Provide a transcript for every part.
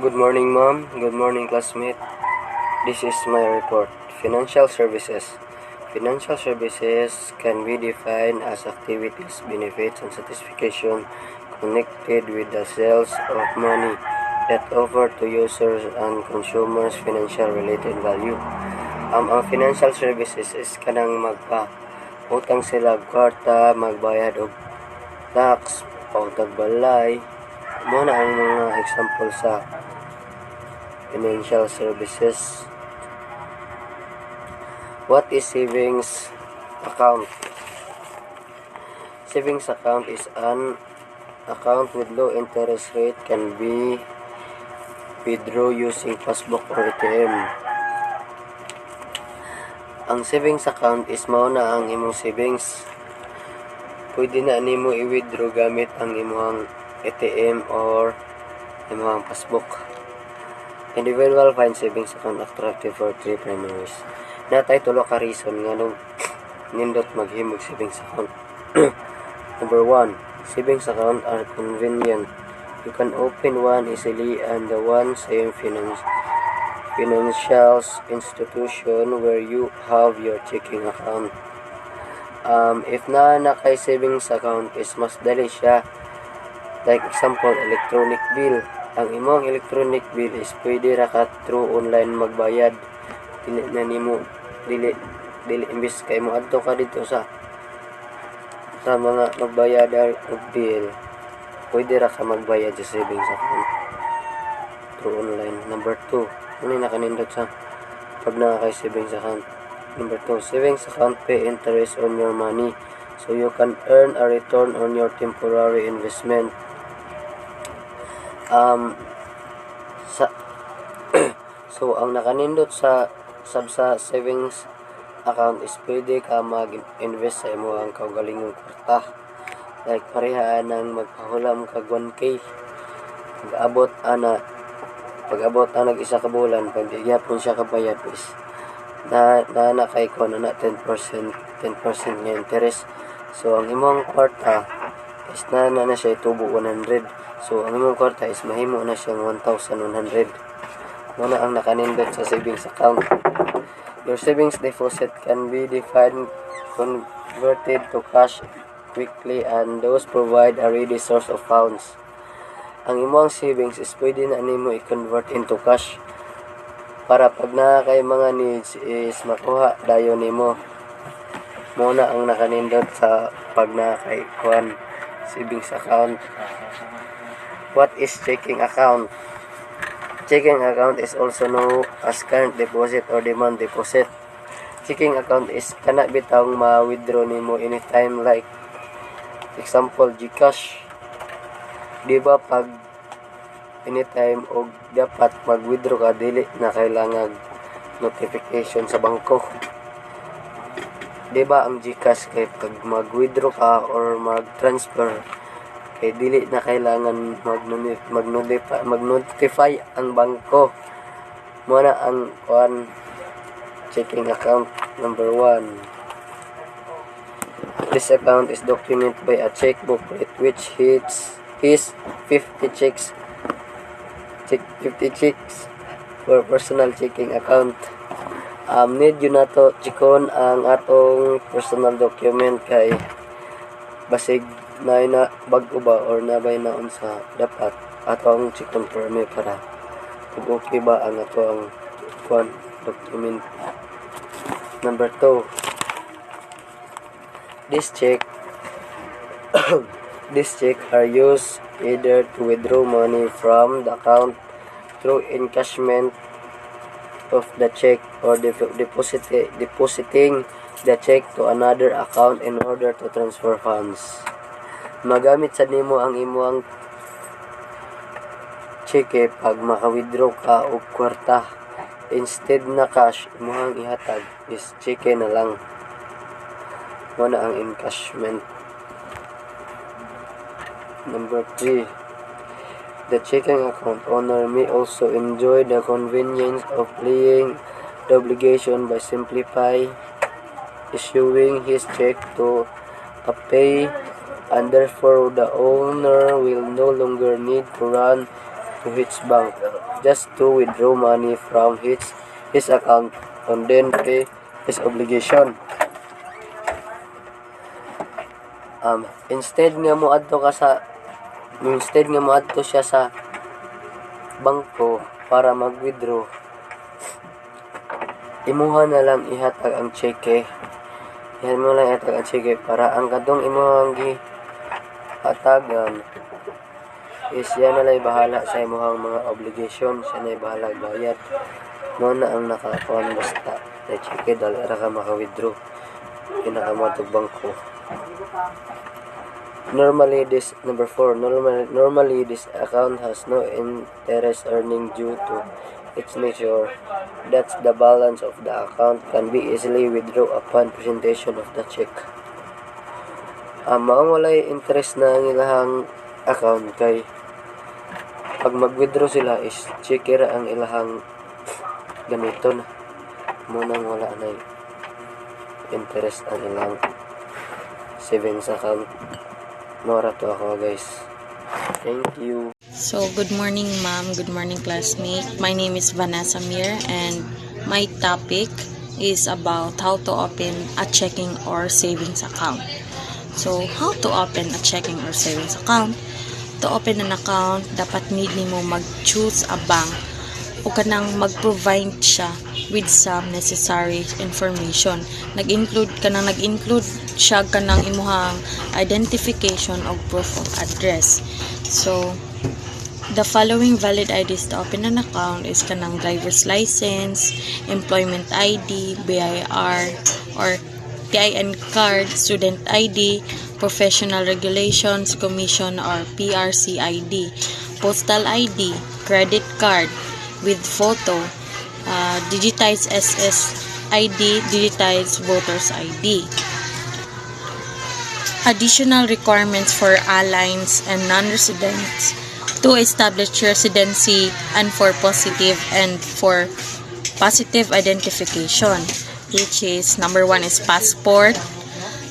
Good morning, ma'am. Good morning, classmate. This is my report. Financial services. Financial services can be defined as activities, benefits, and satisfaction connected with the sales of money that offer to users and consumers financial-related value. Ang financial services is kanang magpa-utang sila kwarta, magbayad og tax, pautag balay. Muna ang mga example sa financial services. What is savings account? Savings account is an account with low interest rate, can be withdraw using passbook or ATM. Ang savings account is mao na ang imong savings. Pwede na nimo i-withdraw gamit ang imong ATM or imong passbook. Individual find savings account attractive for three primaries. Natay tulo ka reason nga nung nindot maghimog savings account. Number 1, savings account are convenient. You can open one easily and the one same financial institution where you have your checking account. If na kay savings account is mas dali siya. Like example, electronic bill. Ang imong electronic bill is pwede ra ka through online magbayad. Dili na nimo dili imbis kay mo adto ka dito sa mga magbayad og bill. Pwede ra ka magbayad sa savings account through online. Number 2, ano na kanindot sa pag na kay savings account. Number 2, savings account pay interest on your money, so you can earn a return on your temporary investment. So ang nakanindot sa savings account is pwede ka mag-invest sa imong kaugalingong kwarta. Like pareha nang magpahulam kag 1K. Pag-abot ana isa ka bulan, pag gyapon siya kabayad is na kay ko na 10% nga interest. So ang imong kwarta is na siya tubo 100. So ang imong kwarta is mahimo na siyang 1,100. Muna ang nakanindot sa savings account. Your savings deposit can be defined, converted to cash quickly, and those provide a ready source of funds. Ang imong savings is pwede na nimo i-convert into cash para pag na kay mga needs is makuha dayon nimo. Muna ang nakanindot sa pag na kay savings account. What is checking account? Checking account is also known as current deposit or demand deposit. Checking account is kana bitang ma-withdraw nimo anytime, like example GCash. Di ba pag anytime og dapat mag-withdraw ka, dili na kailangan notification sa bangko. Di ba ang GCash kay pag mag-withdraw ka or mag-transfer kay dili na kailangan mag-notify ang bangko. Muna ang checking account. Number 1, this account is documented by a checkbook which is 50 checks for personal checking account. Need yun nato chikon ang atong personal document kay basig na bago ba or nabay na unsa dapat atong i-confirm para kung okay ba ang atong document. Number 2, this check are used either to withdraw money from the account through encashment of the check or depositing the check to another account in order to transfer funds. Magamit sa nimo ang imong cheque pag maka-withdraw ka og kwarta. Instead na cash imong ihatag is cheque na lang. Muna ang encashment. Number 3, the checking account owner may also enjoy the convenience of paying the obligation by issuing his check to a pay, and therefore the owner will no longer need to run to his bank just to withdraw money from his account and then pay his obligation. Instead nga moadto siya sa bangko para mag-withdraw, imuha na lang ihatag ang cheque. Yan mo lang ihatag ang cheque para ang kadong imuhang hatagan is yan na lang bahala sa imuhang mga obligation. Siya na bahala bayad mo na ang nakakuan basta na cheque dahil ara ka maka-withdraw pinakamatog bangko. Normally this account has no interest earning due to its nature. That's the balance of the account can be easily withdrawn upon presentation of the check. Maong walay interest na ang ilahang account kay pag mag-withdraw sila is cheque ra ang ilahang gamiton. Munang wala na interest ang ilang savings account. Mora to ako, guys. Thank you. So, good morning, ma'am. Good morning, classmate. My name is Vanessa Mir, and my topic is about how to open a checking or savings account. So, how to open a checking or savings account? To open an account, dapat need mo mag-choose a bank o kanang mag-provide siya with some necessary information. Nag-include siya kanang imuhang identification o proof of address. So, the following valid IDs to open an account is kanang driver's license, employment ID, BIR, or PIN card, student ID, professional regulations, commission or PRC ID, postal ID, credit card with photo, digitized SSID, digitized voters ID. Additional requirements for aliens and non-residents to establish residency and for positive identification, which is number 1 is passport,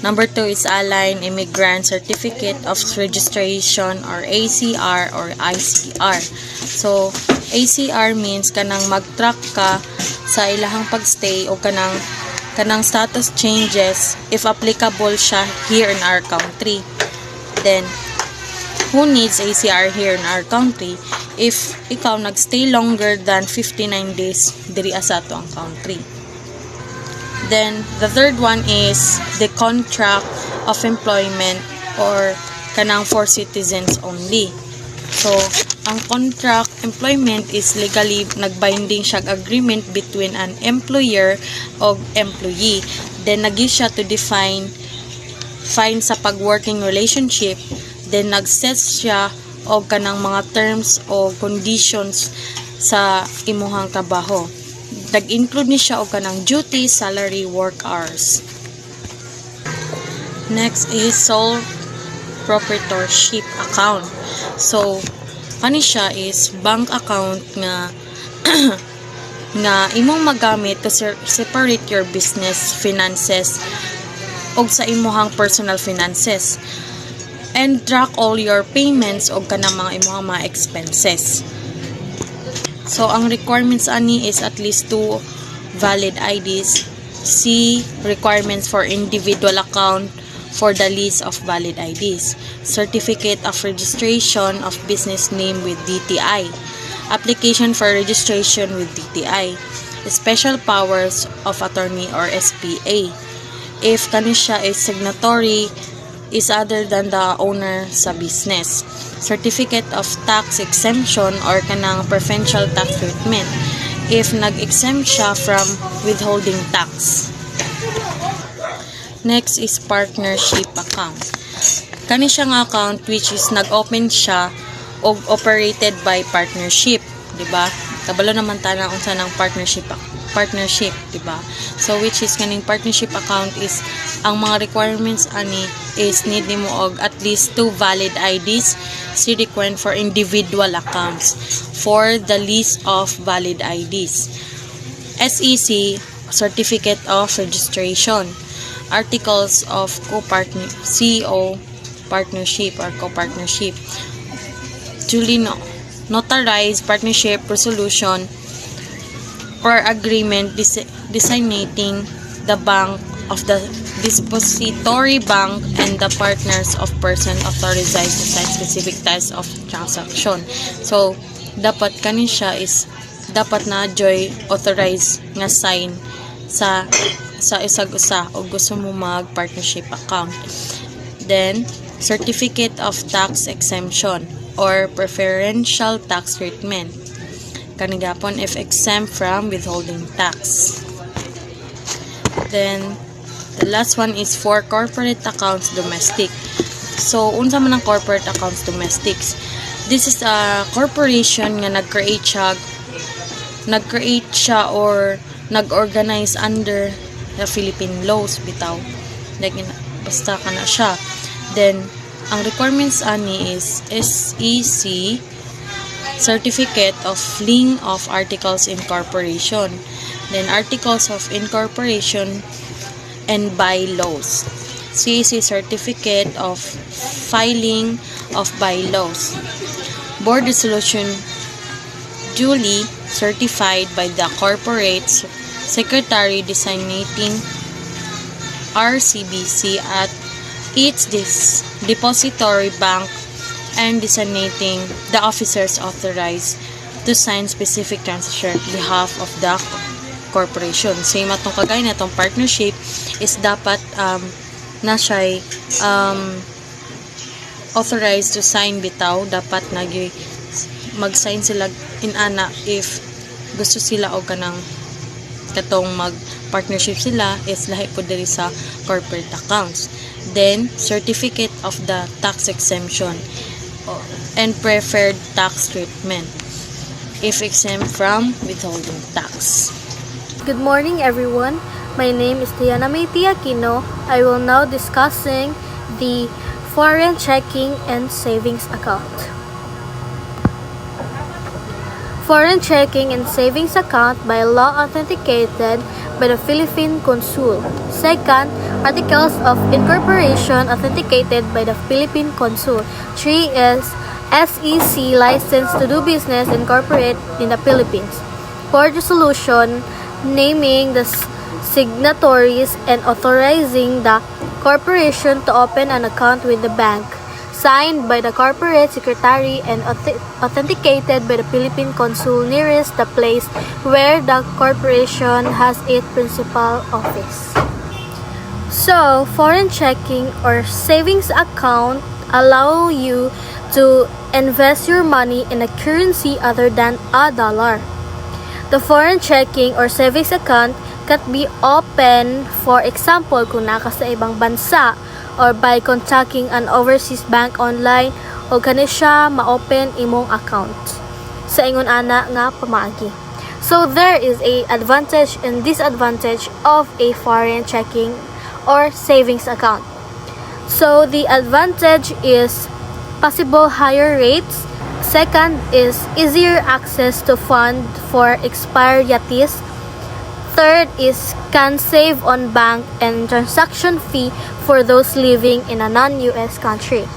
number 2 is alien immigrant certificate of registration or ACR or ICR. So ACR means kanang mag-track ka sa ilahang pagstay o kanang status changes if applicable siya here in our country. Then who needs ACR here in our country if ikaw nagstay longer than 59 days diri sa ato ang country. Then the third one is the contract of employment or kanang for citizens only. So ang contract employment is legally nagbinding siya agreement between an employer o employee. Then nag-use siya to define sa pag-working relationship. Then nag-set siya og kanang mga terms o conditions sa imuhang trabaho. Nag-include ni siya og kanang duty, salary, work hours. Next is sole proprietorship account. So kani siya is bank account nga imong magamit to separate your business finances og sa imong personal finances and track all your payments og kanang mga imong mga expenses. So ang requirements ani is at least 2 valid IDs. C requirements for individual account for the list of valid IDs, certificate of registration of business name with DTI, application for registration with DTI, special powers of attorney or SPA. If kani siya is signatory is other than the owner sa business, certificate of tax exemption or kanang preferential tax treatment if nag-exempt siya from withholding tax. Next is partnership account. Kani siya nga account which is nag-open siya og operated by partnership, di ba? Kabalo naman ta na unsa nang partnership, di ba? So which is kaning partnership account is ang mga requirements ani is need nimo og at least 2 valid IDs, C required for individual accounts for the list of valid IDs. SEC certificate of registration, articles of CEO partnership or co-partnership, duly notarize partnership resolution or agreement designating the bank of the depository bank and the partners of person authorized to sign specific types of transaction. So, dapat kanin siya is dapat na joy authorized nga sign sa isag-usa o gusto mo mag partnership account. Then, certificate of tax exemption or preferential tax treatment. Kanigapon if exempt from withholding tax. Then, the last one is for corporate accounts domestic. So, unsa man ang corporate accounts domestics? This is a corporation nga nag-create siya or nag-organize under the Philippine laws bitaw. Like, basta ka na siya. Then, ang requirements ani is SEC Certificate of Filing of Articles Incorporation. Then, Articles of Incorporation and Bylaws. CAC Certificate of Filing of Bylaws. Board resolution duly certified by the corporate secretary designating RCBC at its depository bank and designating the officers authorized to sign specific transaction on behalf of the corporation. So, yung matong kagay na itong partnership is dapat na siya authorized to sign bitaw. Dapat mag-sign sila inana if gusto sila o kanang katong mag-partnership sila is lahi po diri sa corporate accounts. Then, certificate of the tax exemption and preferred tax treatment if exempt from withholding tax. Good morning, everyone. My name is Tiana Mayti Aquino. I will now discussing the foreign checking and savings account. Foreign checking and savings account by law authenticated by the Philippine Consul. Second, articles of incorporation authenticated by the Philippine Consul. 3 is SEC license to do business incorporate in the Philippines. Board resolution naming the signatories and authorizing the corporation to open an account with the bank. Signed by the corporate secretary and authenticated by the Philippine Consul nearest the place where the corporation has its principal office. So, foreign checking or savings account allow you to invest your money in a currency other than a dollar. The foreign checking or savings account can be open, for example, kung naka sa ibang bansa, or by contacting an overseas bank online, o kani siya ma-open imong account sa ingon ana nga pamaagi. So there is a advantage and disadvantage of a foreign checking or savings account. So the advantage is possible higher rates. Second is easier access to fund for expiraties. Third is can save on bank and transaction fee for those living in a non-US country.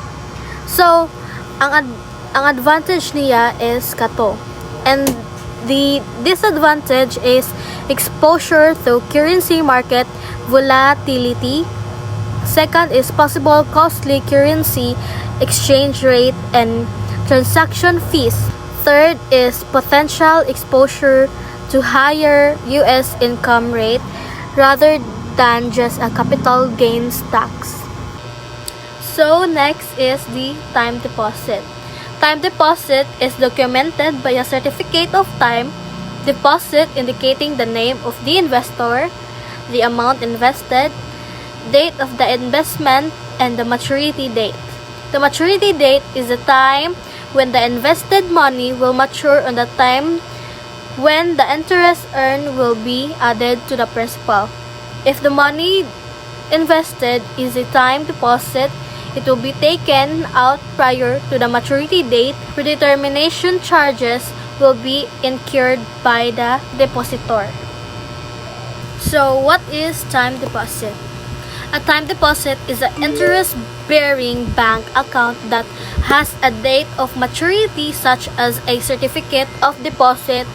So, ang advantage niya is kato. And the disadvantage is exposure to currency market volatility. Second is possible costly currency exchange rate and transaction fees. Third is potential exposure to higher US income rate rather than just a capital gains tax. So next is the time deposit. Time deposit is documented by a certificate of time deposit indicating the name of the investor, the amount invested, date of the investment, and the maturity date. The maturity date is the time when the invested money will mature on the time when the interest earned will be added to the principal. If the money invested is a time deposit, it will be taken out prior to the maturity date. Predetermination charges will be incurred by the depositor. So, what is time deposit? A time deposit is an interest-bearing bank account that has a date of maturity such as a certificate of deposit,